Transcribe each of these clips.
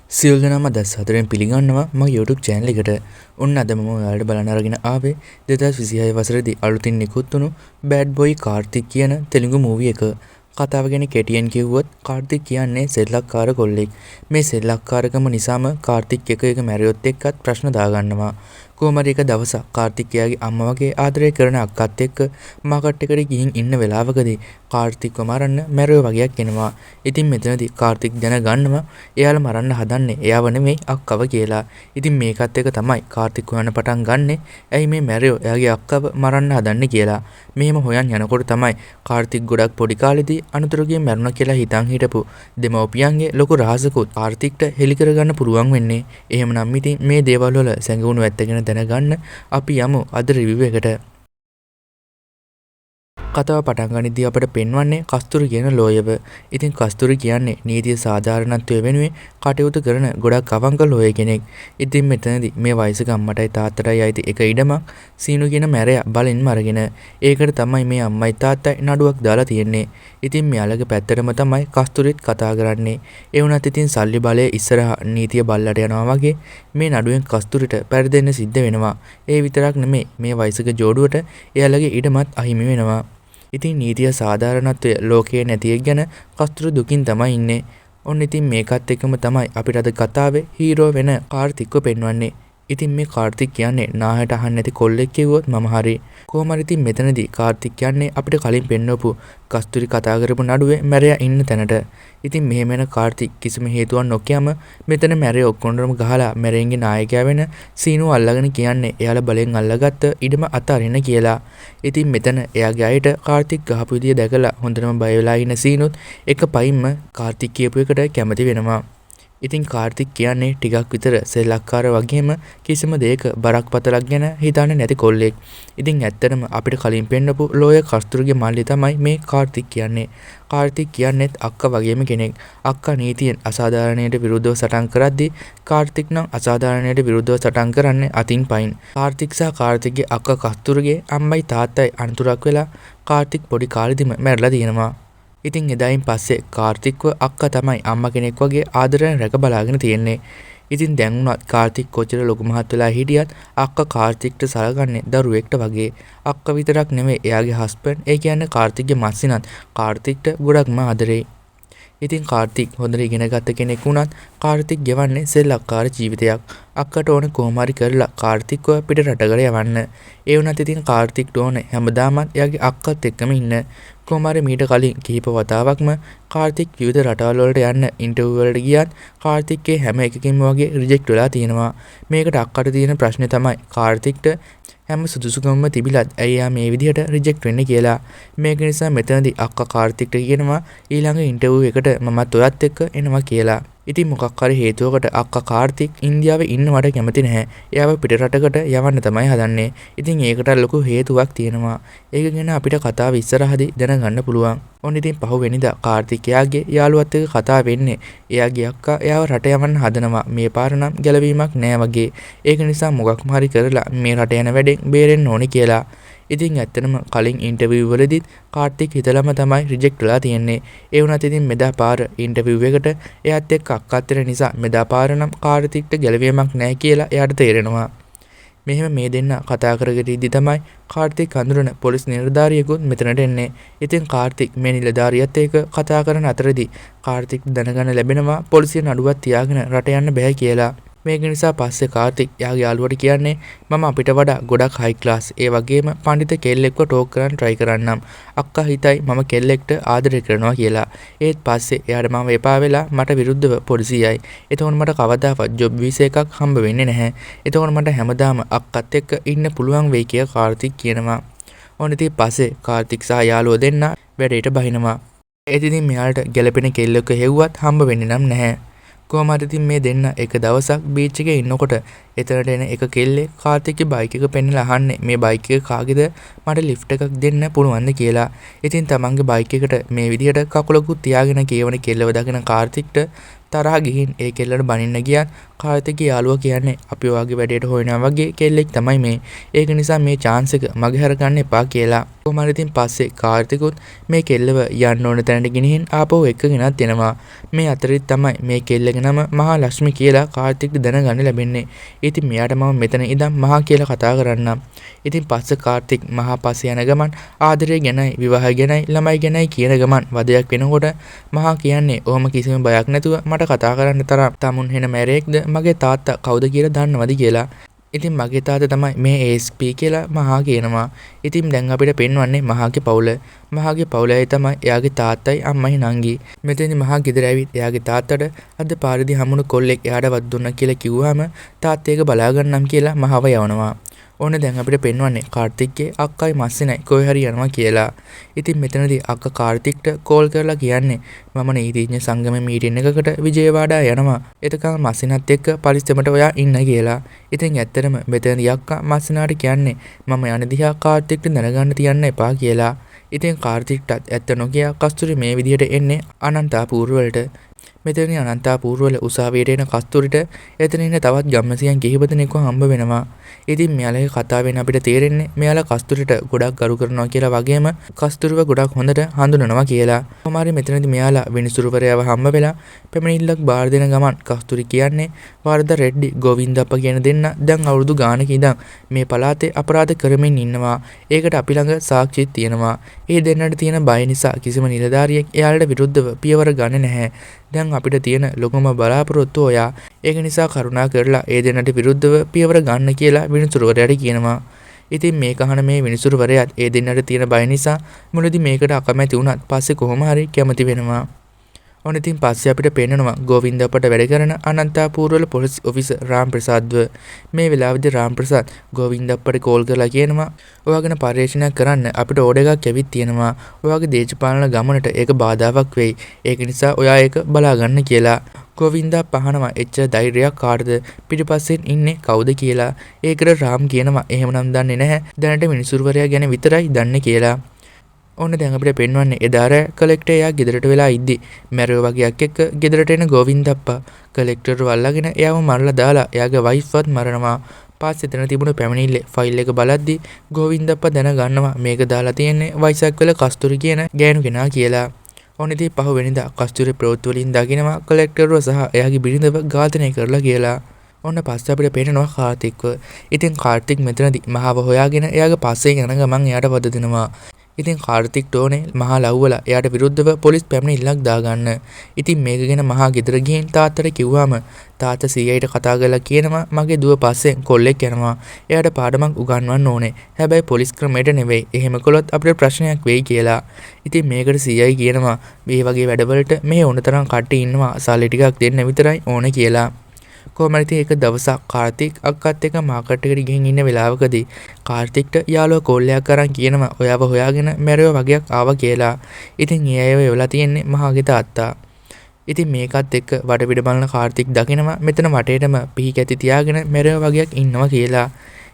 සියලු දෙනාම දැස් හතරෙන් පිළිගන්නවා මගේ YouTube channel එකට. ඔන්න අද මම ඔයාලට බලන්න අරගෙන ආවේ 2026 වසරේදී අලුතින් නිකුත් වුණු Bad Boy Karthik කියන තෙලුගු මූවි එක. කතාව ගැන කෙටියෙන් කිව්වොත් කාර්තික් කියන්නේ සෙල්ලක්කාර කොල්ලෙක්. මේ සෙල්ලක්කාරකම නිසාම කාර්තික් එක මැරියොත් එක්කත් ප්‍රශ්න දාගන්නවා. කොහොම හරි එක දවසක් කාර්තික් එයාගේ අම්මා වගේ ආදරය කරන අක්කත් එක්ක මාකට් එකට ගිහින් ඉන්න වෙලාවකදී කාර්තික්ව මරන්න මැරුව වගේක් එනවා. ඉතින් මෙතනදී කාර්තික් දැනගන්නවා එයාලා මරන්න හදන්නේ එයාව නෙමෙයි අක්කව කියලා. ඉතින් මේකත් එක තමයි කාර්තික් හොයන්න පටන් ගන්නෙ. ඇයි මේ මැරියෝ එයාගේ අක්කව මරන්න හදන්නේ කියලා. මෙහෙම හොයන් යනකොට තමයි කාර්තික් ගොඩක් පොඩි කාලෙදී අනුතරගෙන් මැරුණා කියලා හිතන් හිටපු දෙමව්පියන්ගේ ලොකු රහසකුත් කාර්තික්ට හෙළි කරගන්න පුළුවන් වෙන්නේ. එහෙමනම් ඉතින් මේ දේවල් වල සැඟවුණු ඇත්ත ගැන දැනගන්න අපි යමු අද රිවිව් එකට. කතාව පටන් ගනිද්දී අපට පෙන්වන්නේ කස්තුරි කියන ලෝයව. ඉතින් කස්තුරි කියන්නේ නීතිය සාධාරණත්වය වෙනුවෙන් කටයුතු කරන ගොඩක් අවංක ලෝය කෙනෙක්. ඉතින් මෙතනදී මේ වයසක අම්මටයි තාත්තටයි අයිති එක ඉඩමක් සීනු කියන මැරයා බලෙන්ම අරගෙන ඒකට තමයි මේ අම්මයි තාත්තයි නඩුවක් දාලා තියෙන්නේ. ඉතින් මෙයාලගේ පැත්තටම තමයි කස්තුරිත් කතා කරන්නේ. ඒ වුණත් ඉතින් සල්ලි බලය ඉස්සරහා නීතිය බල්ලට යනවා වගේ මේ නඩුවෙන් කස්තුරිට පෙරදෙන්න සිද්ධ වෙනවා. ඒ විතරක් නෙමෙයි මේ වයසක ජෝඩුවට එයාලගේ ඉඩමත් අහිමි වෙනවා. ඉතින් නීතිය සාධාරණත්වය ලෝකයේ නැති එක ගැන කස්තුරු දුකින් තමයි ඉන්නේ. ඔන්න ඉතින් මේකත් එක්කම තමයි අපිට අද කතාවේ හීරෝ වෙන කාර්තික්ව පෙන්වන්නේ. ඉතින් මේ කාර්තික් කියන්නේ නාහයට අහන්න නැති කොල්ලෙක් කිව්වොත් මම හරි. කොහොම හරි ඉතින් මෙතනදී කාර්තික් කියන්නේ අපිට කලින් පෙන්වපු කස්තුරි කතා කරපු නඩුවේ මැරයා ඉන්න තැනට. ඉතින් මෙහෙම වෙන කාර්තික් කිසිම හේතුවක් නොකියම මෙතන මැරේ ඔක්කොන්ටම ගහලා මැරෙන්ගේ නායකයා වෙන සීනු අල්ලගෙන කියන්නේ එයාලා බලෙන් අල්ලගත්ත ඉඩම අතාරින්න කියලා. ඉතින් මෙතන එයාගේ අයට කාර්තික් ගහපු විදිය දැකලා හොඳටම බය වෙලා ඉන්න සීනුත් එක පයින්ම කාර්තික් කියපු එකට කැමති වෙනවා. ඉතින් කාර්තික් කියන්නේ ටිකක් විතර සෙල්ලක්කාර වගේම කිසිම දෙයක බරක් පතලක් ගැන හිතන්නේ නැති කොල්ලෙක්. ඉතින් ඇත්තටම අපිට කලින් පෙන්නපු ලෝය කස්තුරුගේ මල්ලි තමයි මේ කාර්තික් කියන්නේ. කාර්තික් කියන්නේත් අක්කා වගේම කෙනෙක්. අක්කා නීතියෙන් අසාධාරණයට විරුද්ධව සටන් කරද්දී කාර්තික් නම් අසාධාරණයට විරුද්ධව සටන් කරන්නේ අතින් පයින්. කාර්තික් සහ කාර්තික්ගේ අක්කා කස්තුරුගේ අම්මයි තාත්තයි අනතුරක් වෙලා කාර්තික් පොඩි කාලෙදිම මැරලා තියෙනවා. ඉතින් එදායින් පස්සේ කාර්තික්ව අක්කා තමයි අම්මා කෙනෙක් වගේ ආදරෙන් රැක බලාගෙන තියෙන්නේ. ඉතින් දැන් උනත් කාර්තික් කොච්චර ලොකු මහත් වෙලා හිටියත් අක්කා කාර්තික්ට සලකන්නේ දරුවෙක්ට වගේ. අක්කා විතරක් නෙමෙයි එයාගේ හස්බන්ඩ් ඒ කියන්නේ කාර්තික්ගේ මස්සිනත් කාර්තික්ට ගොඩක්ම ආදරෙයි. ඉතින් කාර්තික් හොඳට ඉගෙන ගත්ත කෙනෙක් වුණත් කාර්තික් ගෙවන්නේ සෙල්ලක්කාර ජීවිතයක්. අක්කට ඕන කොහොම හරි කරලා කාර්තික්ව පිට රටකට යවන්න. ඒ වුණත් ඉතින් කාර්තික්ට ඕන හැමදාමත් එයාගේ අක්කත් එක්කම ඉන්න. කොහොම හරි මීට කලින් කිහිප වතාවක්ම කාර්තික් විවිධ රටවල් වලට යන්න ඉන්ටර්විව් වලට ගියත් කාර්තික්ගේ හැම එකකින්ම වගේ රිජෙක්ට් වෙලා තියෙනවා. මේකට අක්කට තියෙන ප්‍රශ්නේ තමයි කාර්තික්ට හැම සුදුසුකමම තිබිලත් ඇයි එයා මේ විදිහට රිජෙක්ට් වෙන්නේ කියලා. මේක නිසා මෙතනදී අක්කා කාර්තික්ට කියනවා ඊළඟ ඉන්ටර්විව් එකට මමත් ඔයත් එක්ක එනවා කියලා. ඉතින් මොකක් හරි හේතුවකට අක්කා කාර්තික් ඉන්දියාවේ ඉන්නවට කැමති නැහැ. එයාව පිටරටකට යවන්න තමයි හදන්නේ. ඉතින් ඒකට ලොකු හේතුවක් තියෙනවා. ඒක ගැන අපිට කතාව ඉස්සරහදී දැනගන්න පුළුවන්. ඔන්න ඉතින් පහුවෙනිදා කාර්තික් එයාගේ යාළුවත් එක්ක කතා වෙන්නේ. එයාගේ අක්කා එයාව රට යවන්න හදනවා. මේ පාර නම් ගැලවීමක් නෑ වගේ. ඒක නිසා මොකක්ම හරි කරලා මේ රට යන වැඩෙන් බේරෙන්න ඕනේ කියලා. ඉතින් ඇත්තටම කලින් ඉන්ටර්විව් වලදීත් කාර්තික් හිතලම තමයි රිජෙක්ට් වෙලා තියෙන්නේ. ඒ වුණත් ඉතින් මෙදා පාර ඉන්ටර්විව් එකට එයාත් එක්ක අක්කාත් වෙන නිසා මෙදා පාර නම් කාර්තික්ට ගැලවීමක් නැහැ කියලා එයාට තේරෙනවා. මෙහෙම මේ දෙන්න කතා කරගෙන ඉද්දි තමයි කාර්තික් අඳුරන පොලිස් නිලධාරියෙකුත් මෙතනට එන්නේ. ඉතින් කාර්තික් මේ නිලධාරියත් එක්ක කතා කරන අතරදී කාර්තික් දැනගන්න ලැබෙනවා පොලිසිය නඩුවක් තියාගෙන රට යන්න බෑ කියලා. මේක නිසා පස්සේ කාර්තික් යාගේ යාළුවට කියන්නේ මම අපිට වඩා ගොඩක් හයි ක්ලාස් ඒ වගේම පඬිත කෙල්ලෙක්ව ටෝක් කරන්න try කරන්නම්. අක්කා හිතයි මම කෙල්ලෙක්ට ආදරය කරනවා කියලා. ඒත් පස්සේ එයාට මම එපා වෙලා මට විරුද්ධව පොලිසියයි. එතකොට මට කවදාවත් ජොබ් වීසා එකක් හම්බ වෙන්නේ නැහැ. එතකොට මට හැමදාම අක්කත් එක්ක ඉන්න පුළුවන් වෙයි කියලා කාර්තික් කියනවා. ඔන්න ඉතින් පස්සේ කාර්තික් සහ යාළුවෝ දෙන්න වැඩේට බහිනවා. ඒත් ඉතින් මෙයාලට ගැළපෙන කෙල්ලෙක්ව හෙව්වත් හම්බ වෙන්නේ නම් නැහැ. කොහොම හරි ඉතින් මේ දෙන්න එක දවසක් බීච් එකේ ඉන්නකොට එතනට එන එක කෙල්ලෙක් කාර්තික්ගේ බයික් එක පෙන්නලා අහන්නේ මේ බයික් එක කාගේද මට ලිෆ්ට් එකක් දෙන්න පුළුවන්ද කියලා. ඉතින් තමන්ගේ බයික් එකට මේ විදිහට කකුලකුත් තියාගෙන කියවන කෙල්ලව දකින කාර්තික්ට තරහ ගිහින් ඒ කෙල්ලට බනින්න ගියත් කාර්තික්ගේ යාළුවා කියන්නේ අපි ඔයාගේ වැඩේට හොයනවා වගේ කෙල්ලෙක් තමයි මේ. ඒක නිසා මේ chance එක මගේ හර ගන්න එපා කියලා. කොහොම හරි ඉතින් පස්සේ කාර්තිකුත් මේ කෙල්ලව යන්න ඕන තැනට ගෙනihin ආපහු එක්කගෙනත් එනවා. මේ අතරින් තමයි මේ කෙල්ලගේ නම මහා ලක්ෂ්මී කියලා කාර්තික්ට දැනගන්න ලැබෙන්නේ. ඉතින් මෙයාට මම මෙතන ඉඳන් මහා කියලා කතා කරන්නම්. ඉතින් පස්සේ කාර්තික් මහා පස්සේ යන ගමන් ආදරය ගැනයි විවාහය ගැනයි ළමයි ගැනයි කියන ගමන් වදයක් වෙනකොට මහා කියන්නේ ඔහොම කිසිම බයක් නැතුව මට කතා කරන්න තරම් තමුන් හෙන මැරෙක්ද මගේ තාත්තා කවුද කියලා දන්නවද කියලා. ඉතින් මගේ තාත්තා තමයි මේ ASP කියලා මහා කියනවා. ඉතින් දැන් අපිට පෙන්වන්නේ මහාගේ පවුල. මහාගේ පවුලයි තමයි එයාගේ තාත්තයි අම්මයි නංගි. මෙතෙන්දි මහා ගෙදර ඇවිත් එයාගේ තාත්තට අද පාරේදී හමුණු කොල්ලෙක් එයාට වත් දුන්නා කියලා කිව්වහම තාත්තා ඒක බලා ගන්නම් කියලා මහාව යවනවා. ඕන දැන් අපිට පෙන්වන්නේ කාර්තික්ගේ අක්කයි මස්සිනයි කොහේ හරි යනවා කියලා. ඉතින් මෙතනදී අක්කා කාර්තික්ට කෝල් කරලා කියන්නේ මම නීතිඥ සංගමේ මීටින් එකකට විජයවාඩා යනවා. එතකන් මස්සිනත් එක්ක පරිස්සමට ඔයා ඉන්න කියලා. ඉතින් ඇත්තටම මෙතනදී අක්කා මස්සිනාට කියන්නේ මම යන දිහා කාර්තික්ට දැනගන්න තියන්න එපා කියලා. ඉතින් කාර්තික්ටත් ඇත්ත නොකිය කස්තුරි මේ විදිහට එන්නේ අනන්තපුර වලට. මෙතනදී අනන්තපුර වල උසාවියට එන කස්තුරිට එතන ඉන්න තවත් ගම්මැසියන් කිහිප දෙනෙක්ව හම්බ වෙනවා. ඉතින් මෙයාලගේ කතාවෙන් අපිට තේරෙන්නේ මෙයාලා කස්තුරිට ගොඩක් ගරු කරනවා කියලා වගේම කස්තුරිව ගොඩක් හොඳට හඳුනනවා කියලා. කොහොම හරි මෙතනදී මෙයාලා විනිසුරුවරයව හම්බ වෙලා පැමිණිල්ලක් බාර දෙන ගමන් කස්තුරි කියන්නේ වර්ධ රෙඩ්ඩි ගෝවින්දප්ප කියන දෙන්න දැන් අවුරුදු ගානක ඉඳන් මේ පළාතේ අපරාධ කරමින් ඉන්නවා. ඒකට අපි ළඟ සාක්ෂිත් තියෙනවා. ඒ දෙන්නට තියෙන බය නිසා කිසිම නිලධාරියෙක් එයාලට විරුද්ධව පියවර ගන්නේ නැහැ. දැන් අපිට තියෙන ලොකුම බලාපොරොත්තුව ඔයා. ඒක නිසා කරුණා කරලා ඒ දෙන්නට විරුද්ධව පියවර ගන්න කියලා විනිසුරුවරයාට කියනවා. ඉතින් මේක අහන මේ විනිසුරුවරයාත් ඒ දෙන්නට තියෙන බය නිසා මුලදී මේකට අකමැති වුණත් පස්සේ කොහොම හරි කැමති වෙනවා. ඔන්න ඉතින් පස්සේ අපිට පේනවා ගෝවින්දප්පට වැඩ කරන අනන්තපුර වල පොලිස් ඔෆිසර් රාම් ප්‍රසාද්ව. මේ වෙලාවේදී රාම් ප්‍රසාද් ගෝවින්දප්පට කෝල් කරලා කියනවා ඔයාගෙන පරීක්ෂණයක් කරන්න අපිට ඕඩර් එකක් ඇවිත් තියෙනවා. ඔයාගේ දේශපාලන ගමනට ඒක බාධාවක් වෙයි. ඒක නිසා ඔයා ඒක බලා ගන්න කියලා. ගෝවින්දා පහනවා එච්චර ධෛර්යයක් කාටද පිටිපස්සෙන් ඉන්නේ කවුද කියලා. ඒකට රාම් කියනවා එහෙමනම් දන්නේ නැහැ. දැනට මිනිසුරුවරයා ගැන විතරයි දන්නේ කියලා. ඔන්න දැන් අපිට පෙන්වන්නේ එදාර කලෙක්ටර් එයා ගෙදරට වෙලා ඉද්දි මැරෙව වගේක් එක්ක ගෙදරට එන ගෝවින්දප්පා කලෙක්ටර්ව අල්ලගෙන එයාව මරලා දාලා එයාගේ වයිෆ්වත් මරනවා. පස්සේ එතන තිබුණු පැමිණිල්ලේ ෆයිල් එක බලද්දි ගෝවින්දප්පා දැනගන්නවා මේක දාලා තියෙන්නේ වයිසක් වල කස්තුරි කියන ගෑනු කෙනා කියලා. ඔන්න ඉතින් පහුවෙනිදා කස්තුරි ප්‍රවෘත්ති වලින් දකිනවා කලෙක්ටර්ව සහ එයාගේ බිරිඳව ඝාතනය කරලා කියලා. ඔන්න පස්සේ අපිට පේනවා කාර්තික්ව. ඉතින් කාර්තික් මෙතනදී මහාව හොයාගෙන එයාගේ පස්සේ යන ගමන් එයාට වද දෙනවා. ඉතින් කාර්තික්ට ඕනේ මහා ලව්වලා එයාට විරුද්ධව පොලිස් පැමිණිල්ලක් දාගන්න. ඉතින් මේක ගැන මහා ගෙදර ගිහින් තාත්තට කිව්වම තාත්තා සීයාට කතා කරලා කියනවා මගේ දුව පස්සෙන් කොල්ලෙක් යනවා. එයාට පාඩමක් උගන්වන්න ඕනේ. හැබැයි පොලිස් ක්‍රමයට නෙවෙයි. එහෙම කළොත් අපිට ප්‍රශ්නයක් වෙයි කියලා. ඉතින් මේකට සීයායි කියනවා මේ වගේ වැඩවලට මේ ඕනතරම් කට්ටිය ඉන්නවා. සල්ලි ටිකක් දෙන්න විතරයි ඕනේ කියලා. කොහොමද ඉතින් එක දවසක් කාර්තික් අක්කත් එක්ක මාකට් එකට ගිහින් ඉන්න වෙලාවකදී කාර්තික්ට යාළුවා කෝල් එකක් අරන් කියනවා ඔයාව හොයාගෙන මැරෙව වගේක් ආවා කියලා. ඉතින් ඒ අයව වෙලා තියෙන්නේ මහාගේ තාත්තා. ඉතින් මේකත් එක්ක වටපිට බලන කාර්තික් දකිනවා මෙතන වටේටම පිහි කැටි තියාගෙන මැරෙව වගේක් ඉන්නවා කියලා.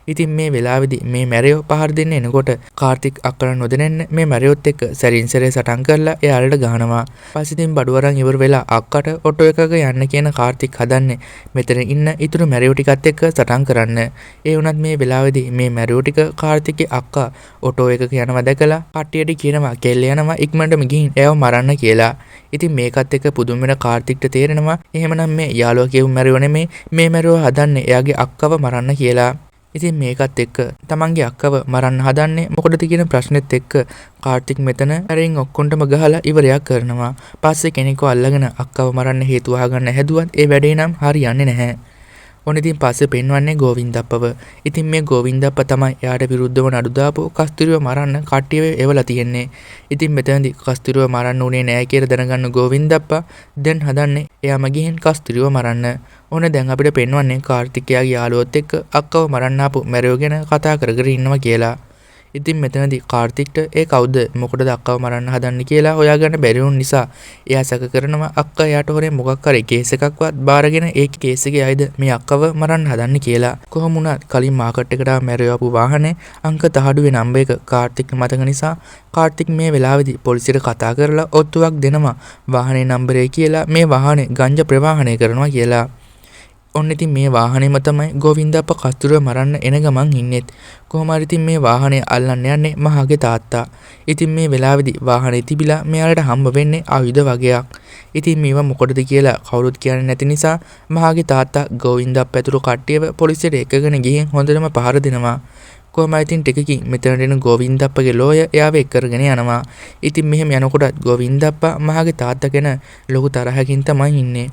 ඉතින් මේ වෙලාවේදී මේ මැරෙව පහර දෙන්න එනකොට කාර්තික් අක්කර නොදැනෙන්න මේ මැරෙවොත් එක්ක සැරින් සැරේ සටන් කරලා එයාලට ගහනවා. පස්සේ ඉතින් බඩු අරන් ඉවර වෙලා අක්කට ඔටෝ එකක යන්න කියන කාර්තික් හදන්නේ මෙතන ඉන්න ඉතුරු මැරෙව ටිකත් එක්ක සටන් කරන්න. ඒ වුණත් මේ වෙලාවේදී මේ මැරෙව ටික කාර්තික්ගේ අක්කා ඔටෝ එකක යනවා දැකලා කට්ටියට කියනවා කෙල්ල යනවා ඉක්මනටම ගිහින් එයාව මරන්න කියලා. ඉතින් මේකත් එක්ක පුදුම වෙන කාර්තික්ට තේරෙනවා එහෙමනම් මේ යාළුවා කියපු මැරෙව නෙමෙයි මේ මැරෙව හදන්නේ එයාගේ අක්කව මරන්න කියලා. ඉතින් මේකත් එක්ක තමන්ගේ අක්කව මරන්න හදන්නේ මොකටද කියන ප්‍රශ්නෙත් එක්ක කාර්තික් මෙතන ඇරින් ඔක්කොන්ටම ගහලා ඉවරයක් කරනවා. පස්සේ කෙනෙක්ව අල්ලගෙන අක්කව මරන්න හේතු අහගන්න හැදුවත් ඒ වැඩේ නම් හරියන්නේ නැහැ. ඔන්න ඉතින් පස්සේ පෙන්වන්නේ ගෝවින්දප්පව. ඉතින් මේ ගෝවින්දප්ප තමයි එයාට විරුද්ධව නඩු දාපු කස්තුරිව මරන්න කට්ටියව එවලා තියෙන්නේ. ඉතින් මෙතනදී කස්තුරිව මරන්න උනේ නෑ කියලා දැනගන්න ගෝවින්දප්පා දැන් හදන්නේ එයාම ගිහින් කස්තුරිව මරන්න. ඕන දැන් අපිට පෙන්වන්නේ කාර්තිකයාගේ යාළුවොත් එක්ක අක්කව මරන්න ආපු මැරෙව ගැන කතා කර කර ඉන්නවා කියලා. ඉතින් මෙතනදී කාර්තික්ට ඒ කවුද මොකටද අක්කව මරන්න හදන්නේ කියලා හොයාගන්න බැරි වුන නිසා එයා සැක කරනවා අක්කා යාට හොරෙන් මොකක් හරි කේස් එකක්වත් බාරගෙන ඒ කේස් එකේ අයද මේ අක්කව මරන්න හදන්නේ කියලා. කොහොම වුණත් කලින් මාකට් එකට මැරෙවපු වාහනේ අංක තහඩුවේ නම්බර් එක කාර්තික් මතක නිසා කාර්තික් මේ වෙලාවේදී පොලිසියට කතා කරලා ඔත්තුවක් දෙනවා වාහනේ නම්බරේ කියලා මේ වාහනේ ගංජා ප්‍රවාහනය කරනවා කියලා. ඔන්න ඉතින් මේ වාහනේම තමයි ගෝවින්දප්ප කස්තුරිව මරන්න එන ගමන් ඉන්නෙත්. කොහොම හරි ඉතින් මේ වාහනේ අල්ලන්න යන්නේ මහගේ තාත්තා. ඉතින් මේ වෙලාවේදී වාහනේ තිබිලා මෙයාලට හම්බ වෙන්නේ ආයුධ වගේක්. ඉතින් මේවා මොකටද කියලා කවුරුත් කියන්නේ නැති නිසා මහගේ තාත්තා ගෝවින්දප්ප ඇතුළු කට්ටියව පොලිසියට එකගෙන ගිහින් හොඳටම පහර දෙනවා. කොහොමයි ඉතින් ටිකකින් මෙතනට එන ගෝවින්දප්පගේ ලෝය එයාව එක්කරගෙන යනවා. ඉතින් මෙහෙම යනකොට ගෝවින්දප්පා මහගේ තාත්තා ගැන ලොකු තරහකින් තමයි ඉන්නේ.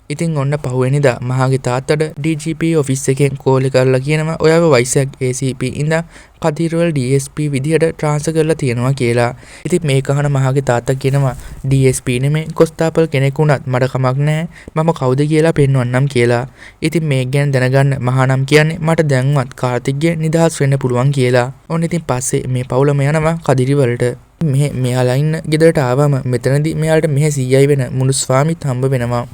ඉතින් ඔන්න පහුවෙනිදා මහගේ තාත්තට DGP ඔෆිස් එකෙන් කෝල් කරලා කියනවා ඔයාව වයිසක් ACP ඉඳන් කදිරවල DSP විදිහට ට්‍රාන්ස්ෆර් කරලා තියෙනවා කියලා. ඉතින් මේක අහන මහගේ තාත්තා කියනවා DSP නෙමෙයි කොස්තාපල් කෙනෙක් වුණත් මට කමක් නැහැ මම කවුද කියලා පෙන්වන්නම් කියලා. ඉතින් මේක ගැන දැනගන්න මහානම් කියන්නේ මට දැන්වත් කාර්තික්ගේ නිදහස් වෙන්න පුළුවන් කියලා. ඔන්න ඉතින් පස්සේ මේ පවුලම යනවා කදිරවලට. මෙයාලා ඉන්න ගෙදරට ආවම මෙතනදී මෙයාලට මෙහෙ සීයයි වෙන මුළු ස්වාමිත් හම්බ වෙනවා.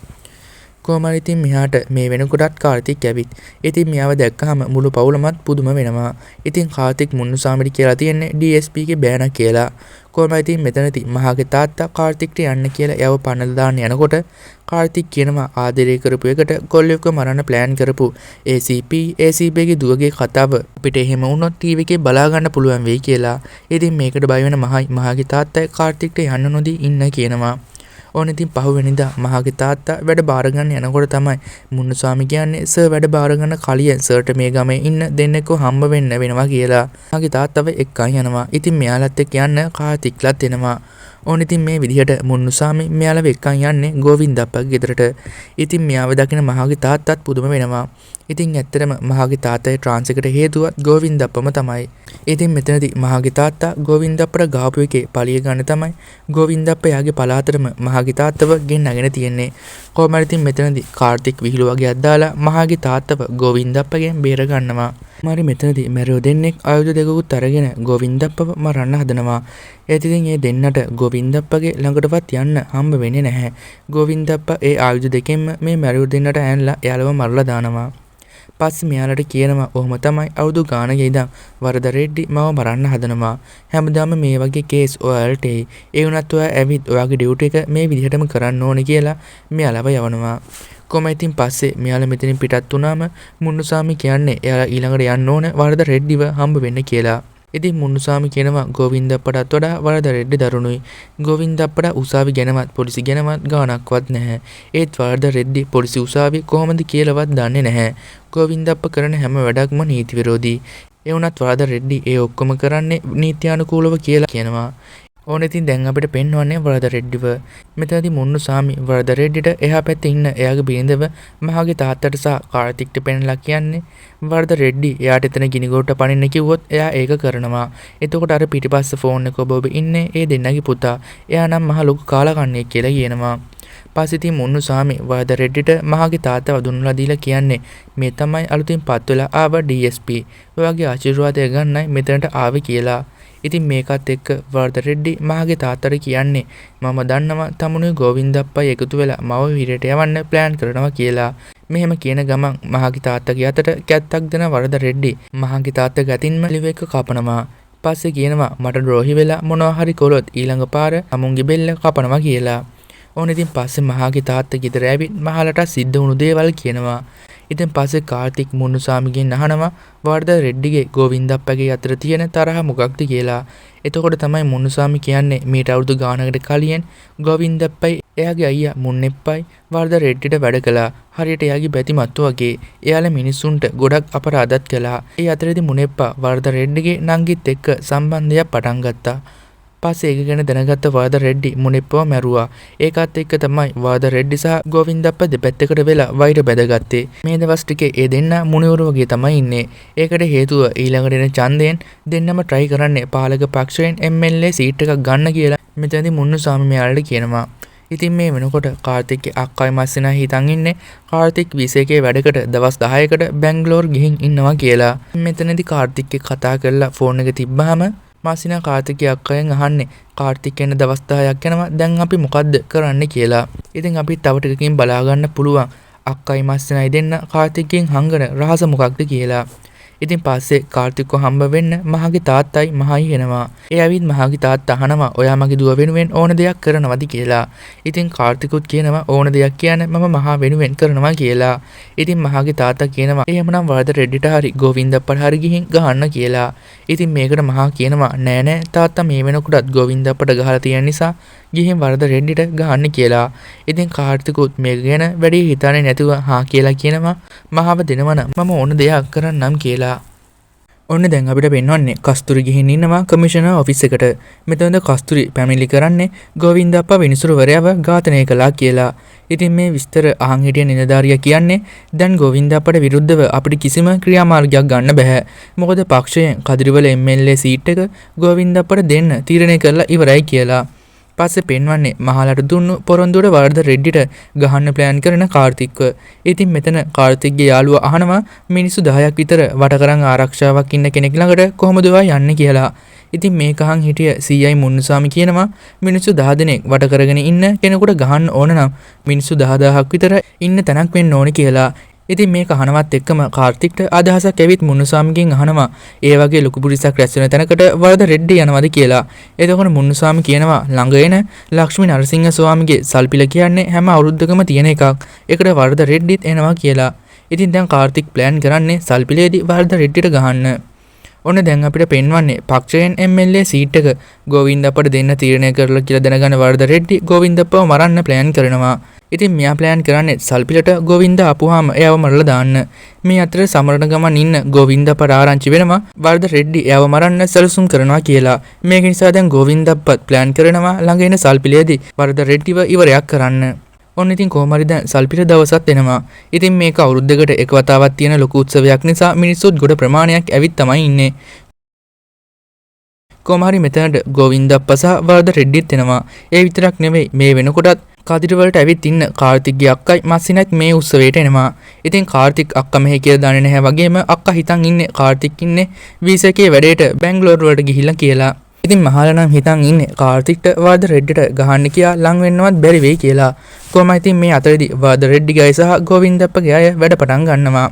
කොහොම හරි ඉතින් මෙහාට මේ වෙනකොටත් කාර්තික් ඇවිත්. ඉතින් මෙයාව දැක්කහම මුළු පවුලමත් පුදුම වෙනවා. ඉතින් කාර්තික් මුන්නුසාමිට කියලා තියන්නේ DSP ගේ බෑනක් කියලා. කොහොම හරි ඉතින් මෙතනදී මහගේ තාත්තා කාර්තික්ට යන්න කියලා එයාව පන්නලා දාන්න යනකොට කාර්තික් කියනවා ආදරය කරපු එකට කොල්ලෙක්ව මරන්න ප්ලෑන් කරපු ACP ගේ දුවගේ කතාව අපිට එහෙම වුණොත් ටීවී එකේ බලා ගන්න පුළුවන් වෙයි කියලා. ඉතින් මේකට බය වෙන මහගේ තාත්තා කාර්තික්ට යන්න නොදී ඉන්න කියනවා. ඕන ඉතින් පහුවෙනිදා මහගේ තාත්තා වැඩ බාර ගන්න යනකොට තමයි මුන්නුස්වාමි කියන්නේ සර් වැඩ බාර ගන්න කලින් සර්ට මේ ගමේ ඉන්න දෙන්නෙක්ව හම්බ වෙන්න වෙනවා කියලා. මහගේ තාත්තව එක්කන් යනවා. ඉතින් මෙයාලත් එක්ක යන්න කාර්තික්ලත් එනවා. ඕන ඉතින් මේ විදිහට මුන්නුස්වාමි මෙයාලව එක්කන් යන්නේ ගෝවින්දප්පගේ ගෙදරට. ඉතින් මෙයාව දකින මහගේ තාත්තත් පුදුම වෙනවා. ඉතින් ඇත්තටම මහගේ තාත්තගේ ට්‍රාන්ස් එකට හේතුව ගෝවින්දප්පම තමයි. ඉතින් මෙතනදී මහගේ තාත්තා ගෝවින්දප්පට ගාපු එකේ පලිය ගන්න තමයි ගෝවින්දප්ප යාගේ පලාතරම මහගේ තාත්තව ගෙන්නගෙන තියෙන්නේ. කොහොම හරි ඉතින් මෙතනදී කාර්තික් විහිළු වගේක් දාලා මහගේ තාත්තව ගෝවින්දප්පගෙන් බේර ගන්නවා. මරි මෙතනදී මැරියෝ දෙන්නෙක් ආයුධ දෙකකුත් අරගෙන ගෝවින්දප්පව මරන්න හදනවා. ඒත් ඉතින් මේ දෙන්නට ගෝවින්දප්පගේ ළඟටවත් යන්න හම්බ වෙන්නේ නැහැ. ගෝවින්දප්ප ඒ ආයුධ දෙකෙන්ම මේ මැරියෝ දෙන්නට ඇනලා එයාලව මරලා දානවා. පස්සේ මෙයාලට කියනවා ඔහොම තමයි අවුරුදු ගානක ඉඳන් වරද රෙඩ්ඩි මව මරන්න හදනවා. හැමදාම මේ වගේ කේස් ඔයාලට එයි. ඒ වුණත් ඔයා ඇවිත් ඔයාගේ ඩියුටි එක මේ විදිහටම කරන්න ඕනේ කියලා මෙයාලව යවනවා. කොහොම ඉතින් පස්සේ මෙයාලා මෙතනින් පිටත් වුණාම මුන්නුසාමි කියන්නේ එයාලා ඊළඟට යන්න ඕන වරද රෙඩ්ඩිව හම්බ වෙන්න කියලා. ඉතින් මුන්නුසාමි කියනවා ගෝවින්දප්පටත් වඩා වරද රෙඩ්ඩි දරුණුයි. ගෝවින්දප්පට උසාවි ගැනවත් පොලිසි ගැනවත් ගාණක්වත් නැහැ. ඒත් වරද රෙඩ්ඩි පොලිසි උසාවි කොහොමද කියලාවත් දන්නේ නැහැ. ගෝවින්දප්ප කරන හැම වැඩක්ම නීති විරෝධී. ඒ වුණත් වරද රෙඩ්ඩි ඒ ඔක්කොම කරන්නේ නීත්‍යානුකූලව කියලා කියනවා. ඕන ඉතින් දැන් අපිට පෙන්වන්නේ වරද රෙඩ්ඩිව. මෙතනදී මුන්නුසාමි වරද රෙඩ්ඩිට එහා පැත්තේ ඉන්න එයාගේ බිරිඳව මහගේ තාත්තට සහ කාර්තික්ට පෙන්නලා කියන්නේ වරද රෙඩ්ඩි එයාට එතන ගිනිගොඩට පනින්න කිව්වොත් එයා ඒක කරනවා. එතකොට අර පිටිපස්ස ෆෝන් එක ඔබ ඉන්නේ ඒ දෙන්නගේ පුතා. එයා නම් මහ ලොකු කාලකන්ණියෙක් කියලා කියනවා. පස්සේ ඉතින් මුන්නුසාමි වරද රෙඩ්ඩිට මහගේ තාත්තව දුන්නා දීලා කියන්නේ මේ තමයි අලුතින් පත් වෙලා ආව DSP. ඔයාගේ ආශිර්වාදය ගන්නයි මෙතනට ආවේ කියලා. ඉතින් මේකත් එක්ක වරද රෙඩ්ඩි මහගේ තාත්තට කියන්නේ මම දන්නවා තමුණුයි ගෝවින්දප්පයි එකතු වෙලා මව හිරට යවන්න ප්ලෑන් කරනවා කියලා. මෙහෙම කියන ගමන් මහගේ තාත්තගේ අතට කැත්තක් දෙන වරද රෙඩ්ඩි මහගේ තාත්තගේ අතින්ම ලිවෙක කපනවා. පස්සේ කියනවා මට ද්‍රෝහි වෙලා මොනවා හරි කළොත් ඊළඟ පාර අමුන්ගේ බෙල්ල කපනවා කියලා. ඕන ඉතින් පස්සේ මහගේ තාත්තා ගෙදර ඇවිත් මහලට සිද්ධ වුණු දේවල් කියනවා. ඉතින් පස්සේ කාර්තික් මුන්නුසාමිගෙන් අහනවා වරද රෙඩ්ඩිගේ ගෝවින්දප්පගේ අතර තියෙන තරහ මොකක්ද කියලා. එතකොට තමයි මුන්නුසාමි කියන්නේ මීට අවුරුදු ගානකට කලින් ගෝවින්දප්පයි එයාගේ අයියා මුන්නෙප්පයි වරද රෙඩ්ඩිට වැඩ කළා. හරියට එයාගේ බැතිමත්තු වගේ. එයාලා මිනිස්සුන්ට ගොඩක් අපරාධත් කළා. ඒ අතරේදී මුන්නෙප්පා වරද රෙඩ්ඩිගේ නංගිත් එක්ක සම්බන්ධයක් පටන් ගත්තා. පස්සේ ඒක ගැන දැනගත්ත වරද රෙඩ්ඩි මුන්නෙප්පව මැරුවා. ඒකත් එක්ක තමයි වරද රෙඩ්ඩි සහ ගෝවින්දප්ප දෙපැත්තකට වෙලා වෛර බැඳගත්තේ. මේ දවස් ටිකේ ඒ දෙන්න මුණිවරු වගේ තමයි ඉන්නේ. ඒකට හේතුව ඊළඟට එන ඡන්දයෙන් දෙන්නම try කරන්නේ පාලක පක්ෂයෙන් MLA සීට් එකක් ගන්න කියලා මෙතනදී මුන්නුසාමි මෙයාලට කියනවා. ඉතින් මේ වෙනකොට කාර්තික්ගේ අක්කයි මස්සිනා හිතන් ඉන්නේ කාර්තික් විසේකේ වැඩකට දවස් 10කට බැංගලෝර් ගිහින් ඉන්නවා කියලා. මෙතනදී කාර්තික්ගේ කතා කරලා ෆෝන් එක තිබ්බාම මාසිනා කාර්තික්ගේ අක්කයන් අහන්නේ කාර්තික් එන්න දවස් 10ක් යනවා දැන් අපි මොකද්ද කරන්න කියලා. ඉතින් අපි තව ටිකකින් බලා ගන්න පුළුවන් අක්කයි මාසිනායි දෙන්න කාර්තික්ගෙන් හංගන රහස මොකක්ද කියලා. ඉතින් පස්සේ කාර්තික්ව හම්බ වෙන්න මහගේ තාත්තයි මහයි එනවා. ඒ ඇවිත් මහගේ තාත්තා අහනවා ඔයා මගේ දුව වෙනුවෙන් ඕන දෙයක් කරනවද කියලා. ඉතින් කාර්තිකුත් කියනවා ඕන දෙයක් කියන්නේ මම මහා වෙනුවෙන් කරනවා කියලා. ඉතින් මහගේ තාත්තා කියනවා එහෙමනම් වරද රෙඩ්ඩිට හරි ගෝවින්දප්පට හරි ගිහින් ගහන්න කියලා. ඉතින් මේකට මහා කියනවා නෑ නෑ තාත්තා මේ වෙනකොටත් ගෝවින්දප්පට ගහලා තියෙන නිසා ගිහින් වරද රෙඩ්ඩිට ගහන්න කියලා. ඉතින් කාර්තිකුත් මේක ගැන වැඩි හිතන්නේ නැතුව හා කියලා කියනවා මහව දෙනවන මම ඕන දෙයක් කරන්නම් කියලා. ඔන්න දැන් අපිට පෙන්වන්නේ කස්තුරි ගිහින් ඉන්නවා කමිෂනර් ඔෆිස් එකට. මෙතනද කස්තුරි පැමිණිලි කරන්නේ ගෝවින්දප්පා විනිසුරුවරයාව ඝාතනය කළා කියලා. ඉතින් මේ විස්තර අහන් හිටිය නිලධාරියා කියන්නේ දැන් ගෝවින්දප්පට විරුද්ධව අපිට කිසිම ක්‍රියාමාර්ගයක් ගන්න බෑ. මොකද පක්ෂයෙන් කදිරවල MLA සීට් එක ගෝවින්දප්පට දෙන්න තීරණය කරලා ඉවරයි කියලා. පස්සේ පෙන්වන්නේ මහලට දුන්නු පොරොන්දුවට වරද රෙඩ්ඩිට ගහන්න ප්ලෑන් කරන කාර්තික්ව. ඉතින් මෙතන කාර්තික්ගේ යාළුවා අහනවා මිනිස්සු 10ක් විතර වට කරන් ආරක්ෂාවක් ඉන්න කෙනෙක් ළඟට කොහොමද ඔයා යන්නේ කියලා. ඉතින් මේක අහන් හිටිය CI මුන්නුසාමි කියනවා මිනිස්සු 10 දෙනෙක් වට කරගෙන ඉන්න කෙනෙකුට ගහන්න ඕන නම් මිනිස්සු 10000ක් විතර ඉන්න තැනක් වෙන්න ඕනේ කියලා. ඉතින් මේක අහනවත් එක්කම කාර්තික්ට අදහසක් ඇවිත් මුන්නුසාමිගෙන් අහනවා ඒ වගේ ලොකු පුරිසක් රැස් වෙන තැනකට වරද රෙඩ්ඩි යනවද කියලා. එතකොට මුන්නුසාමි කියනවා ළඟ එන ලක්ෂ්මී නරසිංහ ස්වාමීගේ සල්පිල කියන්නේ හැම අවුරුද්දකම තියෙන එකක්. ඒකට වරද රෙඩ්ඩිත් එනවා කියලා. ඉතින් දැන් කාර්තික් ප්ලෑන් කරන්නේ සල්පිලේදී වරද රෙඩ්ඩිට ගහන්න. ඔන්න දැන් අපිට පෙන්වන්නේ පක්ෂයෙන් MLA සීට් එක ගෝවින්දප්පට දෙන්න තීරණය කරලා කියලා දැනගන්න වරද රෙඩ්ඩි ගෝවින්දප්පව මරන්න ප්ලෑන් කරනවා. ඉතින් මෙයා ප්ලෑන් කරන්නේ සල්පිලට ගෝවින්ද ආපුවාම එයාව මරලා දාන්න. මේ අතර සමරන ගමන් ඉන්න ගෝවින්දප්පට ආරංචි වෙනවා වරද රෙඩ්ඩි එයාව මරන්න සැලසුම් කරනවා කියලා. මේක නිසා දැන් ගෝවින්දප්පත් ප්ලෑන් කරනවා ළඟ එන සල්පිලේදී වරද රෙඩ්ඩිව ඉවරයක් කරන්න. ඔන්න ඉතින් කොහොම හරි දැන් සල්පිල දවසත් එනවා. ඉතින් මේක අවුරුද්දකට එක වතාවක් තියෙන ලොකු උත්සවයක් නිසා මිනිස්සුත් ගොඩ ප්‍රමාණයක් ඇවිත් තමයි ඉන්නේ. කොහොම හරි මෙතනට ගෝවින්දප්පා සහ වරද රෙඩ්ඩිත් එනවා. ඒ විතරක් නෙවෙයි මේ වෙනකොටත් කදිරවලට ඇවිත් ඉන්න කාර්තික්ගේ අක්කයි මස්සිනත් මේ උත්සවයට එනවා. ඉතින් කාර්තික් අක්කා මෙහෙ කියලා දන්නේ නැහැ වගේම අක්කා හිතන් ඉන්නේ කාර්තික් ඉන්නේ වීසකේ වැඩේට බැංගලෝර වලට ගිහිල්ලා කියලා. ඉතින් මහලා නම් හිතන් ඉන්නේ කාර්තික්ට වරද රෙඩ්ඩිට ගහන්න කියා ලං වෙන්නවත් බැරි වෙයි කියලා. කොහොම ඉතින් මේ අතරේදී වරද රෙඩ්ඩිගේ අය සහ ගෝවින්දප්පගේ අය වැඩ පටන් ගන්නවා.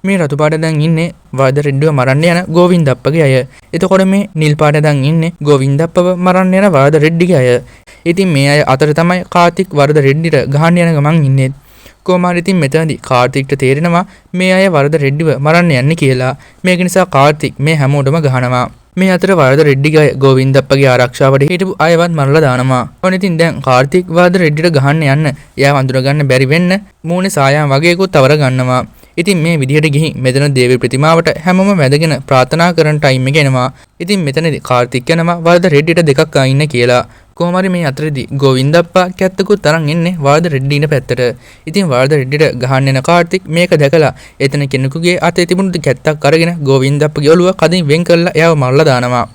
මේ රතු පාට දැන් ඉන්නේ වරද රෙඩ්ඩිව මරන්න යන ගෝවින්දප්පගේ අය. එතකොට මේ නිල් පාට දැන් ඉන්නේ ගෝවින්දප්පව මරන්න යන වරද රෙඩ්ඩිගේ අය. ඉතින් මේ අය අතර තමයි කාර්තික් වරද රෙඩ්ඩිට ගහන්න යන ගමන් ඉන්නේ. කොහොම හරි ඉතින් මෙතනදී කාර්තික්ට තේරෙනවා මේ අය වරද රෙඩ්ඩිව මරන්න යන්නේ කියලා. මේක නිසා කාර්තික් මේ හැමෝටම ගහනවා. මේ අතර වරද රෙඩ්ඩිගේ අය ගෝවින්දප්පගේ ආරක්ෂාවට හිටපු අයවත් මරලා දානවා. ඔන්න ඉතින් දැන් කාර්තික් වරද රෙඩ්ඩිට ගහන්න යන්න එයාව අඳුර ගන්න බැරි වෙන්න මූණේ සායම් වගේකුත් තවර ගන්නවා. ඉතින් මේ විදිහට ගිහින් මෙතන දේවී ප්‍රතිමාවට හැමෝම වැදගෙන ප්‍රාර්ථනා කරන ටයිම් එක එනවා. ඉතින් මෙතනදී කාර්තික් යනවා වරද රෙඩ්ඩිට දෙකක් අයින්න කියලා. කොහොම හරි මේ අතරේදී ගෝවින්දප්පා කැත්තකුත් තරන් එන්නේ වරද රෙඩ්ඩි ඉන්න පැත්තට. ඉතින් වරද රෙඩ්ඩිට ගහන්න එන කාර්තික් මේක දැකලා එතන කෙනෙකුගේ අතේ තිබුණු කැත්තක් අරගෙන ගෝවින්දප්පගේ ඔළුව කදින් වෙන් කරලා එයාව මරලා දානවා.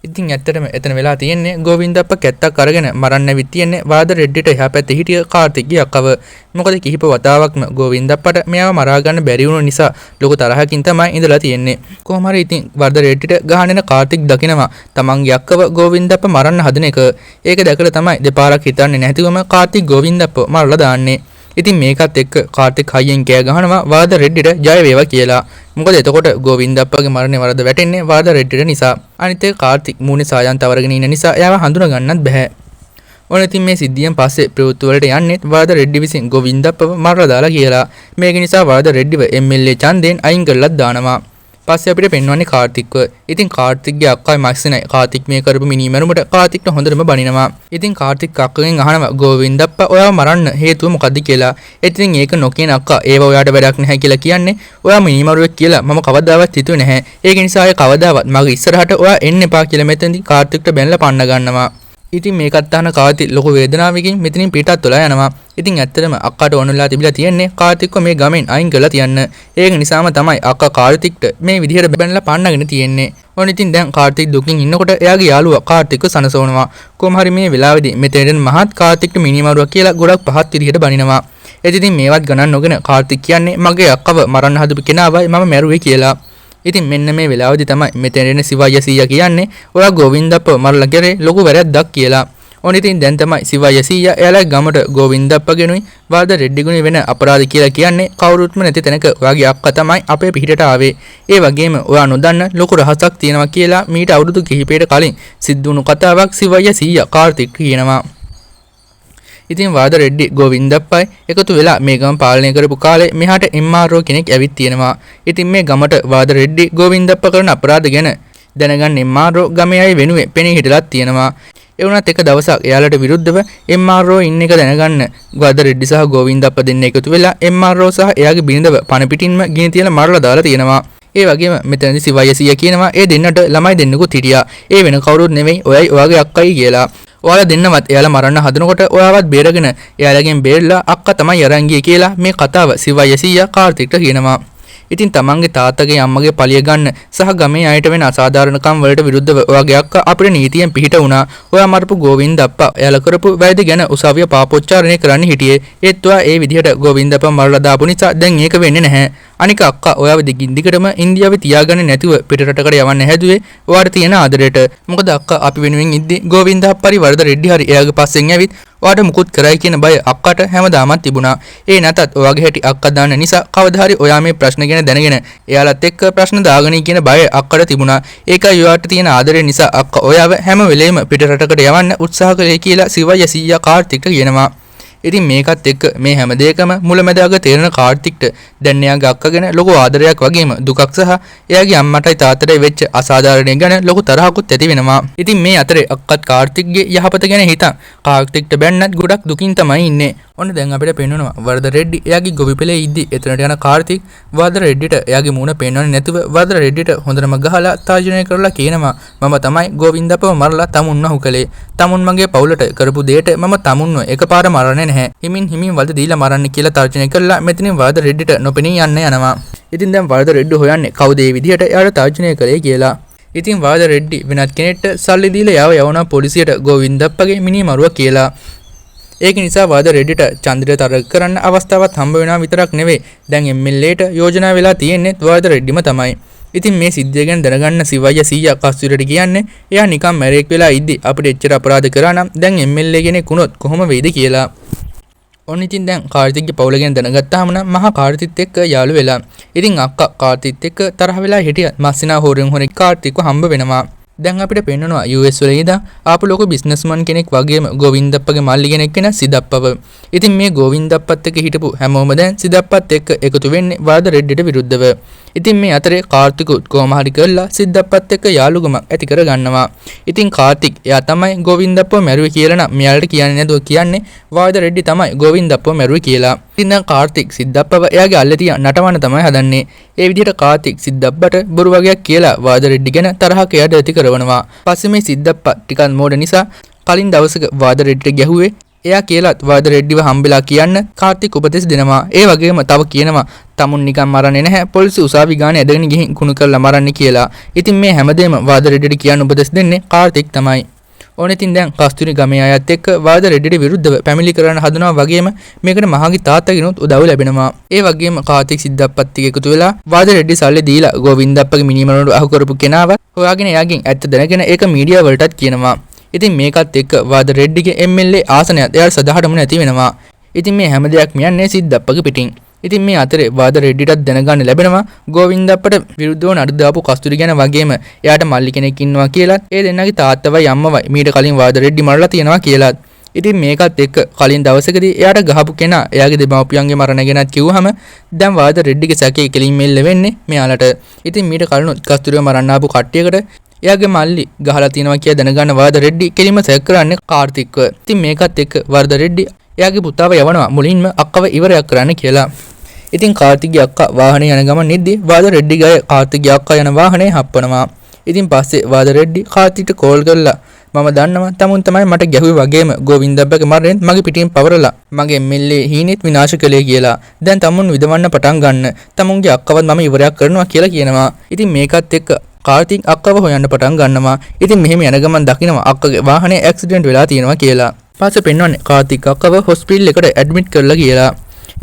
ඉතින් ඇත්තටම එතන වෙලා තියෙන්නේ ගෝවින්දප්පා කැත්තක් අරගෙන මරන්න විත් තියෙන්නේ වරද රෙඩ්ඩිට එහා පැත්තේ හිටිය කාර්තික්ගේ අක්කව. මොකද කිහිප වතාවක්ම ගෝවින්දප්පට මෙයාව මරා ගන්න බැරි වුණු නිසා ලොකු තරහකින් තමයි ඉඳලා තියෙන්නේ. කොහොම හරි ඉතින් වරද රෙඩ්ඩිට ගහන්න එන කාර්තික් දකිනවා තමන්ගේ අක්කව ගෝවින්දප්පා මරන්න හදන එක. ඒක දැකලා තමයි දෙපාරක් හිතන්නේ නැතිවම කාර්තික් ගෝවින්දප්පව මරලා දාන්නේ. ඉතින් මේකත් එක්ක කාර්තික් හයියෙන් කෑ ගහනවා වරද රෙඩ්ඩිට ජය වේවා කියලා. මොකද එතකොට ගෝවින්දප්පගේ මරණය වරද වැටෙන්නේ වරද රෙඩ්ඩිට නිසා. අනිත් එක කාර්තික් මූණේ සායන් තවරගෙන ඉන්න නිසා එයාව හඳුනා ගන්නත් බෑ. ඔන්න ඉතින් මේ සිද්ධියෙන් පස්සේ ප්‍රවෘත්ති වලට යන්නේ වරද රෙඩ්ඩි විසින් ගෝවින්දප්පව මරලා දාලා කියලා. මේක නිසා වරද රෙඩ්ඩිව MLA ඡන්දයෙන් අයින් කරලත් දානවා. පස්සේ අපිට පෙන්වන්නේ කාර්තික්ව. ඉතින් කාර්තික්ගේ අක්කයි මස්සිනයි කාර්තික් මේ කරපු මිනිමරුමට කාර්තික්ට හොඳටම බනිනවා. ඉතින් කාර්තික් අක්කගෙන් අහනවා ගෝවින්දප්පා ඔයාව මරන්න හේතුව මොකද්ද කියලා. ඉතින් ඒක නොකියන අක්කා ඒව ඔයාට වැඩක් නැහැ කියලා කියන්නේ ඔයා මිනිමරුවෙක් කියලා මම කවදාවත් හිතුවේ නැහැ. ඒක නිසා අය කවදාවත් මගේ ඉස්සරහට ඔයා එන්න එපා කියලා මෙතනදී කාර්තික්ට බැනලා පන්න ගන්නවා. ඉතින් මේකත් අහන කාර්තික් ලොකු වේදනාවකින් මෙතනින් පිටත් වෙලා යනවා. ඉතින් ඇත්තටම අක්කාට ඕනලා තිබිලා තියෙන්නේ කාර්තික්ව මේ ගමෙන් අයින් කරලා තියන්න. ඒක නිසාම තමයි අක්කා කාර්තික්ට මේ විදිහට බැනලා පන්නගෙන තියෙන්නේ. ඔන්න ඉතින් දැන් කාර්තික් දුකින් ඉන්නකොට එයාගේ යාළුවා කාර්තික්ව සනසවනවා. කොහොම හරි මේ වෙලාවේදී මෙතෙන් මහත් කාර්තික්ට මිනිමරුවා කියලා ගොඩක් පහත් විදිහට බනිනවා. ඉතින් මේවත් ගණන් නොගෙන කාර්තික් කියන්නේ මගේ අක්කව මරන්න හදපු කෙනාවයි මම මැරුවේ කියලා. ඉතින් මෙන්න මේ වෙලාවේදී තමයි මෙතන එන සිවయ్య සීයා කියන්නේ ඔයා ගෝවින්දප්පව මරලා කරේ ලොකු වැරද්දක් කියලා. ඔන්න ඉතින් දැන් තමයි සිවයි සීයා එයාලා ගමට ගෝවින්දප්පගෙනුයි වරද රෙඩ්ඩිගුණි වෙන අපරාධ කියලා කියන්නේ කවුරුත්ම නැති තැනක ඔයාගේ අක්කා තමයි අපේ පිටට ආවේ. ඒ වගේම ඔයා නොදන්න ලොකු රහසක් තියෙනවා කියලා මීට අවුරුදු කිහිපයකට කලින් සිද්ධ වුණු කතාවක් සිවයි සීයා කාර්තික් කියනවා. ඉතින් වරද රෙඩ්ඩි ගෝවින්දප්පයි එකතු වෙලා මේ ගම පාලනය කරපු කාලේ මෙහාට MRO කෙනෙක් ඇවිත් තියෙනවා. ඉතින් මේ ගමට වරද රෙඩ්ඩි ගෝවින්දප්ප කරන අපරාධ ගැන දැනගන්න MRO ගමේ අය වෙනුවෙන් පෙනී හිටලත් තියෙනවා. ඒ වුණත් එක දවසක් එයාලට විරුද්ධව MRO ඉන්න එක දැනගන්න වරද රෙඩ්ඩි සහ ගෝවින්දප්ප දෙන්න එකතු වෙලා MRO සහ එයාගේ බිරිඳව පණ පිටින්ම ගිනි තියලා මරලා දාලා තියෙනවා. ඒ වගේම මෙතනදී සිවයි සීයා කියනවා ඒ දෙන්නට ළමයි දෙන්නෙකුත් හිටියා. ඒ වෙන කවුරුත් නෙවෙයි ඔයයි ඔයාගේ අක්කයි කියලා. ඔයාලා දෙන්නවත් එයාලා මරන්න හදනකොට ඔයාවත් බේරගෙන එයාලගෙන් බේරලා අක්කා තමයි අරන් ගියේ කියලා මේ කතාව සිවයි සීයා කාර්තික්ට කියනවා. ඉතින් තමන්ගේ තාත්තගේ අම්මගේ පලිය ගන්න සහ ගමේ අයට වෙන අසාධාරණකම් වලට විරුද්ධව ඔයාගේ අක්කා අපිට නීතියෙන් පිහිට වුණා. ඔයා මරපු ගෝවින්දප්පා එයාලා කරපු වැරදි ගැන උසාවිය පාපොච්චාරණය කරන්න හිටියේ. ඒත් ඔයා ඒ විදිහට ගෝවින්දප්පා මරලා දාපු නිසා දැන් ඒක වෙන්නේ නැහැ. අනික අක්කා ඔයාව දිගින් දිගටම ඉන්දියාවේ තියාගන්නේ නැතුව පිටරටකට යවන්න හැදුවේ ඔයාට තියෙන ආදරයට. මොකද අක්කා අපි වෙනුවෙන් ඉද්දි ගෝවින්දප්පරි වරද රෙඩ්ඩි හරි එයාගේ පස්සෙන් ඇවිත් ඔයාට මුකුත් කරයි කියන බය අක්කට හැමදාමත් තිබුණා. ඒ නැතත් ඔයාගේ හැටි අක්කා දාන්න නිසා කවදා හරි ඔයා මේ ප්‍රශ්න ගැන දැනගෙන එයාලත් එක්ක ප්‍රශ්න දාගනී කියන බය අක්කට තිබුණා. ඒකයි ඔයාට තියෙන ආදරය නිසා අක්කා ඔයාව හැම වෙලේම පිටරටකට යවන්න උත්සාහ කළේ කියලා සිවයි සීයා කාර්තික්ට කියනවා. ඉතින් මේකත් එක්ක මේ හැම දෙයකම මුලැමැදාග තේරෙන කාර්තික්ට දැන් එයාගේ අක්කා ගැන ලොකු ආදරයක් වගේම දුකක් සහ එයාගේ අම්මටයි තාත්තටයි වෙච්ච අසාධාරණය ගැන ලොකු තරහකුත් ඇති වෙනවා. ඉතින් මේ අතරේ අක්කත් කාර්තික්ගේ යහපත ගැන හිතන් කාර්තික්ට බැන්නත් ගොඩක් දුකින් තමයි ඉන්නේ. ඔන්න දැන් අපිට පේනවා වරද රෙඩ්ඩි එයාගේ ගොවිපලේ ඉද්දි එතනට යන කාර්තික් වරද රෙඩ්ඩිට එයාගේ මූණ පේන්නන්නේ නැතුව වරද රෙඩ්ඩිට හොඳටම ගහලා තර්ජනය කරලා කියනවා මම තමයි ගෝවින්දපව මරලා තමුන්ව හුකලේ. තමුන් මගේ පවුලට කරපු දෙයට මම තමුන්ව එකපාර මරන්නේ නැහැ. හිමින් වලද දීලා මරන්න කියලා තර්ජනය කළා. මෙතනින් වරද රෙඩ්ඩිට නොපෙනී යන්න යනවා. ඉතින් දැන් වරද රෙඩ්ඩි හොයන්නේ කවුද මේ විදිහට එයාට තර්ජනය කළේ කියලා. ඉතින් වරද රෙඩ්ඩි වෙනත් කෙනෙක්ට සල්ලි දීලා යවනවා පොලිසියට ගෝවින්දප්පගේ මිනිමරුවා කියලා. ඒක නිසා වරද රෙඩ්ඩිට චන්ද්‍රය තරග කරන්න අවස්ථාවක් හම්බ වෙනවා විතරක් නෙවෙයි දැන් MLAට යෝජනා වෙලා තියෙන්නේ වරද රෙඩ්ඩිම තමයි. ඉතින් මේ සිද්ධිය ගැන දැනගන්න සිවයි සීයා කස්තුරියට කියන්නේ එයා නිකන් මැරෙක් වෙලා ඉද්දි අපිට එච්චර අපරාධ කරා නම් දැන් MLA කෙනෙක් වුණොත් කොහොම වෙයිද කියලා. ඔන්න ඉතින් දැන් කාර්තික්ගේ පවුල ගැන දැනගත්තාම නම් මහා කාර්තිත් එක්ක යාළු වෙලා. ඉතින් අක්කා කාර්තිත් එක්ක තරහ වෙලා හිටිය මස්සිනා හොරෙන් කාර්තික්ව හම්බ වෙනවා. දැන් අපිට පේනවා US වල ඉඳන් ආපු ලොකු බිස්නස්මන් කෙනෙක් වගේම ගෝවින්දප්පගේ මල්ලි කෙනෙක් වෙන සිදප්පව. ඉතින් මේ ගෝවින්දප්පත් එක්ක හිටපු හැමෝම දැන් සිදප්පත් එක්ක එකතු වෙන්නේ වරද රෙඩ්ඩිට විරුද්ධව. ඉතින් මේ අතරේ කාර්තිකුත් කොහොම හරි කරලා සිද්දප්පත් එක්ක යාළුකමක් ඇති කර ගන්නවා. ඉතින් කාර්තික් එයා තමයි ගෝවින්දප්පව මැරුවේ කියලා නම් මෙයාලට කියන්නේ නැතුව කියන්නේ වරද රෙඩ්ඩි තමයි ගෝවින්දප්පව මැරුවේ කියලා. ඉතින් දැන් කාර්තික් සිද්දප්පව එයාගේ අල්ලේ තියා නටවන්න තමයි හදන්නේ. ඒ විදිහට කාර්තික් සිද්දප්පට බොරු වගේක් කියලා වරද රෙඩ්ඩි ගැන තරහක් එයාට ඇති කරනවා. පස්සේ මේ සිද්දප්ප ටිකක් මෝඩ නිසා කලින් දවසක වරද රෙඩ්ඩිට ගැහුවේ එයා කියලාත් වරද රෙඩ්ඩිව හම්බෙලා කියන්න කාර්තික් උපදෙස් දෙනවා. ඒ වගේම තව කියනවා තමුන් නිකන් මරන්නේ නැහැ පොලිසිය උසාවි ගානේ ඇදගෙන ගිහින් කුණු කරලා මරන්නේ කියලා. ඉතින් මේ හැමදේම වරද රෙඩ්ඩිට කියන්න උපදෙස් දෙන්නේ කාර්තික් තමයි. ඕන ඉතින් දැන් කස්තුරි ගමේ අයත් එක්ක වරද රෙඩ්ඩිට විරුද්ධව පැමිණිලි කරන්න හදනවා වගේම මේකට මහාගේ තාත්තගෙනුත් උදව් ලැබෙනවා. ඒ වගේම කාර්තික් සිද්දප්පත් එක්ක එකතු වෙලා වරද රෙඩ්ඩි සල්ලි දීලා ගෝවින්දප්පගේ මිනිමරුවට අහු කරපු කෙනාව හොයාගෙන එයාගෙන් ඇත්ත දැනගෙන ඒක මීඩියා වලටත් කියනවා. ඉතින් මේකත් එක්ක වරද රෙඩ්ඩිගේ MLA ආසනයත් එයාට සදාහටම නැති වෙනවා. ඉතින් මේ හැම දෙයක්ම යන්නේ සිද්දප්පගේ පිටින්. ඉතින් මේ අතරේ වරද රෙඩ්ඩිටත් දැනගන්න ලැබෙනවා ගෝවින්දප්පට විරුද්ධව නඩු දාපු කස්තුරි ගැන වගේම එයාට මල්ලි කෙනෙක් ඉන්නවා කියලාත් ඒ දෙන්නගේ තාත්තවයි අම්මවයි මීට කලින් වරද රෙඩ්ඩි මරලා තියෙනවා කියලාත්. ඉතින් මේකත් එක්ක කලින් දවසකදී එයාට ගහපු කෙනා එයාගේ දෙමව්පියන්ගේ මරණ ගැනත් කිව්වහම දැන් වරද රෙඩ්ඩිගේ සැකේ කෙලින් මෙල්ල වෙන්නේ මෙයාලට. ඉතින් මීට කලින් කස්තුරිව මරන්න ආපු කට්ටියකට එයාගේ මල්ලි ගහලා තියෙනවා කියලා දැනගන්න වරද රෙඩ්ඩි කෙලින්ම සැක කරන්නේ කාර්තික්ව. ඉතින් මේකත් එක්ක වරද රෙඩ්ඩි එයාගේ පුතාව යවනවා මුලින්ම අක්කව ඉවරයක් කරන්න කියලා. ඉතින් කාර්තික්ගේ අක්කා වාහනේ යන ගමන් ඉද්දි වරද රෙඩ්ඩිගේ අය කාර්තික්ගේ අක්කා යන වාහනේ හප්පනවා. ඉතින් පස්සේ වරද රෙඩ්ඩි කාර්තික්ට කෝල් කරලා මම දන්නවා තමුන් තමයි මට ගැහුවේ වගේම ගෝවින්දප්පගේ මරණයෙන් මගේ පිටින් පවරලා මගේ MLA හීනෙත් විනාශ කළේ කියලා. දැන් තමුන් විදවන්න පටන් ගන්න. තමුන්ගේ අක්කවත් මම ඉවරයක් කරනවා කියලා කියනවා. ඉතින් මේකත් එක්ක කාර්තික් අක්කව හොයන්න පටන් ගන්නවා. ඉතින් මෙහෙම යන ගමන් දකිනවා අක්කගේ වාහනේ ඇක්සිඩන්ට් වෙලා තියෙනවා කියලා. පස්සේ පෙන්වන්නේ කාර්තික් අක්කව හොස්පිටල් එකට ඇඩ්මිට් කරලා කියලා.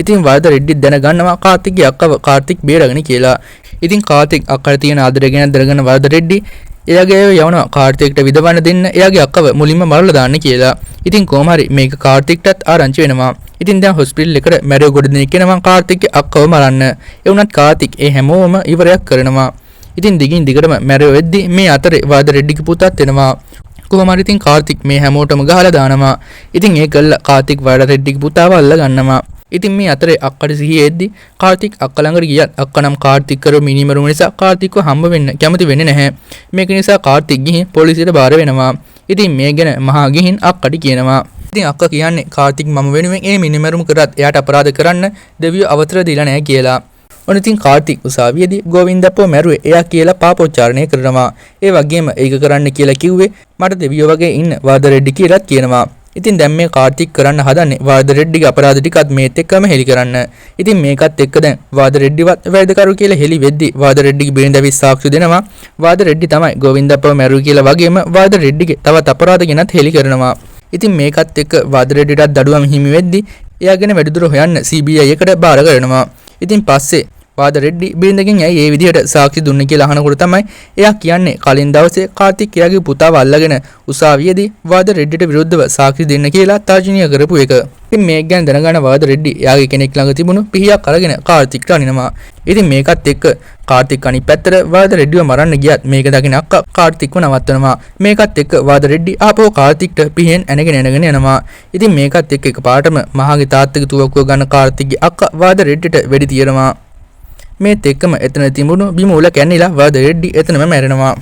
ඉතින් වරද රෙඩ්ඩි දැනගන්නවා කාර්තික්ගේ අක්කව කාර්තික් බේරගෙන කියලා. ඉතින් කාර්තික් අක්කට තියෙන ආදරය ගැන දැනගෙන වරද රෙඩ්ඩි එයාගේ යවනවා කාර්තික්ට විදවන්න දෙන්න එයාගේ අක්කව මුලින්ම මරලා දාන්න කියලා. ඉතින් කොහොම හරි මේක කාර්තික්ටත් ආරංචි වෙනවා. ඉතින් දැන් හොස්පිටල් එකට මැරියෝ ගොඩ දෙනෙක් එනවා කාර්තික්ගේ අක්කව මරන්න. ඒ වුණත් කාර්තික් ඒ හැමෝම ඉවරයක් කරනවා. ඉතින් දිගින් දිගටම මැරියෝ වෙද්දි මේ අතරේ වාද රෙඩ්ඩිගේ පුතාත් එනවා. කොහොම හරි ඉතින් කාර්තික් මේ හැමෝටම ගහලා දානවා. ඉතින් ඒ කළා කාර්තික් වාද රෙඩ්ඩිගේ පුතාව අල්ල ගන්නවා. ඉතින් මේ අතරේ අක්කට සිහිය එද්දි කාර්තික් අක්ක ළඟට ගියත් අක්ක නම් කාර්තික් කරව මිනිමරුම නිසා කාර්තික්ව හම්බ වෙන්න කැමති වෙන්නේ නැහැ. මේක නිසා කාර්තික් ගිහින් පොලිසියට බාර වෙනවා. ඉතින් මේ ගැන මහා ගිහින් අක්කට කියනවා. ඉතින් අක්ක කියන්නේ කාර්තික් මම වෙනුවෙන් ඒ මිනිමරුම කරත් එයාට අපරාධ කරන්න දෙවියෝ අවතර දීලා නැහැ කියලා. ඔන්න ඉතින් කාර්තික් උසාවියේදී ගෝවින්දප්පව මැරුවේ එයා කියලා පාපෝච්චාරණය කරනවා. ඒ වගේම ඒක කරන්න කියලා කිව්වේ මට දෙවියෝ වගේ ඉන්න වාද රෙඩ්ඩි කියලාත් කියනවා. ඉතින් දැන් මේ කාර්තික් කරන්න හදන්නේ වාද රෙඩ්ඩිගේ අපරාධ ටිකත් මේත් එක්කම හෙලි කරන්න. ඉතින් මේකත් එක්ක දැන් වාද රෙඩ්ඩිවත් වැරදිකරු කියලා හෙලි වෙද්දි වාද රෙඩ්ඩිගේ බිරිඳ සාක්ෂි දෙනවා. වාද රෙඩ්ඩි තමයි ගෝවින්දප්පව මැරුවේ කියලා වගේම වාද රෙඩ්ඩිගේ තවත් අපරාධ ගැනත් හෙලි කරනවා. ඉතින් මේකත් එක්ක වාද රෙඩ්ඩිටත් දඩුවම් හිමි වෙද්දි එයාගෙන වැඩිදුර හොයන්න CBI එකට බාර කරනවා. ඉතින් පස්සේ වාද රෙඩ්ඩි බිරිඳගෙන් ඇයි ඒ විදිහට සාක්ෂි දුන්නේ කියලා අහනකොට තමයි එයා කියන්නේ කලින් දවසේ කාර්තික් එයාගේ පුතාව අල්ලගෙන උසාවියේදී වාද රෙඩ්ඩිට විරුද්ධව සාක්ෂි දෙන්න කියලා තර්ජනය කරපු එක. ඉතින් මේක ගැන දැනගන්න වාද රෙඩ්ඩි එයාගේ කෙනෙක් ළඟ තිබුණු පිහියක් අරගෙන කාර්තික්ට අනිනවා. ඉතින් මේකත් එක්ක කාර්තික් අනිත් පැත්තට වාද රෙඩ්ඩිව මරන්න ගියත් මේක දකින අක්කා කාර්තික්ව නවත්තනවා. මේකත් එක්ක වාද රෙඩ්ඩි ආපහු කාර්තික්ට පිහෙන් ඇනගෙන යනවා. ඉතින් මේකත් එක්ක එකපාරටම මහාගේ තාත්තගේ තුවක්කුව ගන්න කාර්තික්ගේ අක්කා වාද රෙඩ්ඩිට වෙඩි තියනවා. මේත් එක්කම එතන තිබුණු බිම උල කැන්නිලා වාද රෙඩ්ඩි එතනම මැරෙනවා.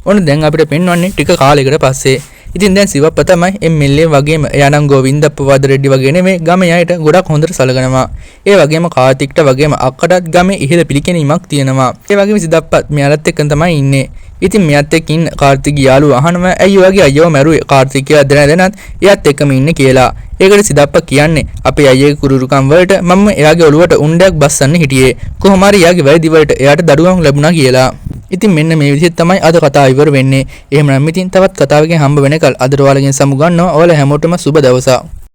ඔන්න දැන් අපිට පෙන්වන්නේ ටික කාලයකට පස්සේ. ඉතින් දැන් සිවප්ප තමයි MLA වගේම එයා නම් ගෝවින්දප්ප වාද රෙඩ්ඩි වගේ නෙමෙයි ගමේ අයට ගොඩක් හොඳට සලකනවා. ඒ වගේම කාර්තික්ට වගේම අක්කටත් ගමේ ඉහළ පිළිකැනීමක් තියෙනවා. ඒ වගේම සිදප්පත් මෙයාලත් එක්ක තමයි ඉන්නේ. ඉතින් මෙයාත් එක්ක ඉන්න කාර්තික්ගේ යාළුවා අහනවා ඇයි ඔයගේ අයියව මැරුවේ කාර්තික් කියලා දැනත් එයාත් එක්කම ඉන්නේ කියලා. ඒකට සිදප්ප කියන්නේ අපේ අයියගේ කුරුරුකම් වලට මම එයාගේ ඔළුවට උණ්ඩයක් බස්සන්න හිටියේ. කොහොම හරි එයාගේ වැරදි වලට එයාට දඩුවම් ලැබුණා කියලා. ඉතින් මෙන්න මේ විදිහට තමයි අද කතාව ඉවර වෙන්නේ. එහෙමනම් ඉතින් තවත් කතාවකින් හම්බ වෙනකල් අදට ඔයාලගෙන් සමු ගන්නවා. ඔයාලා හැමෝටම සුබ දවසක්.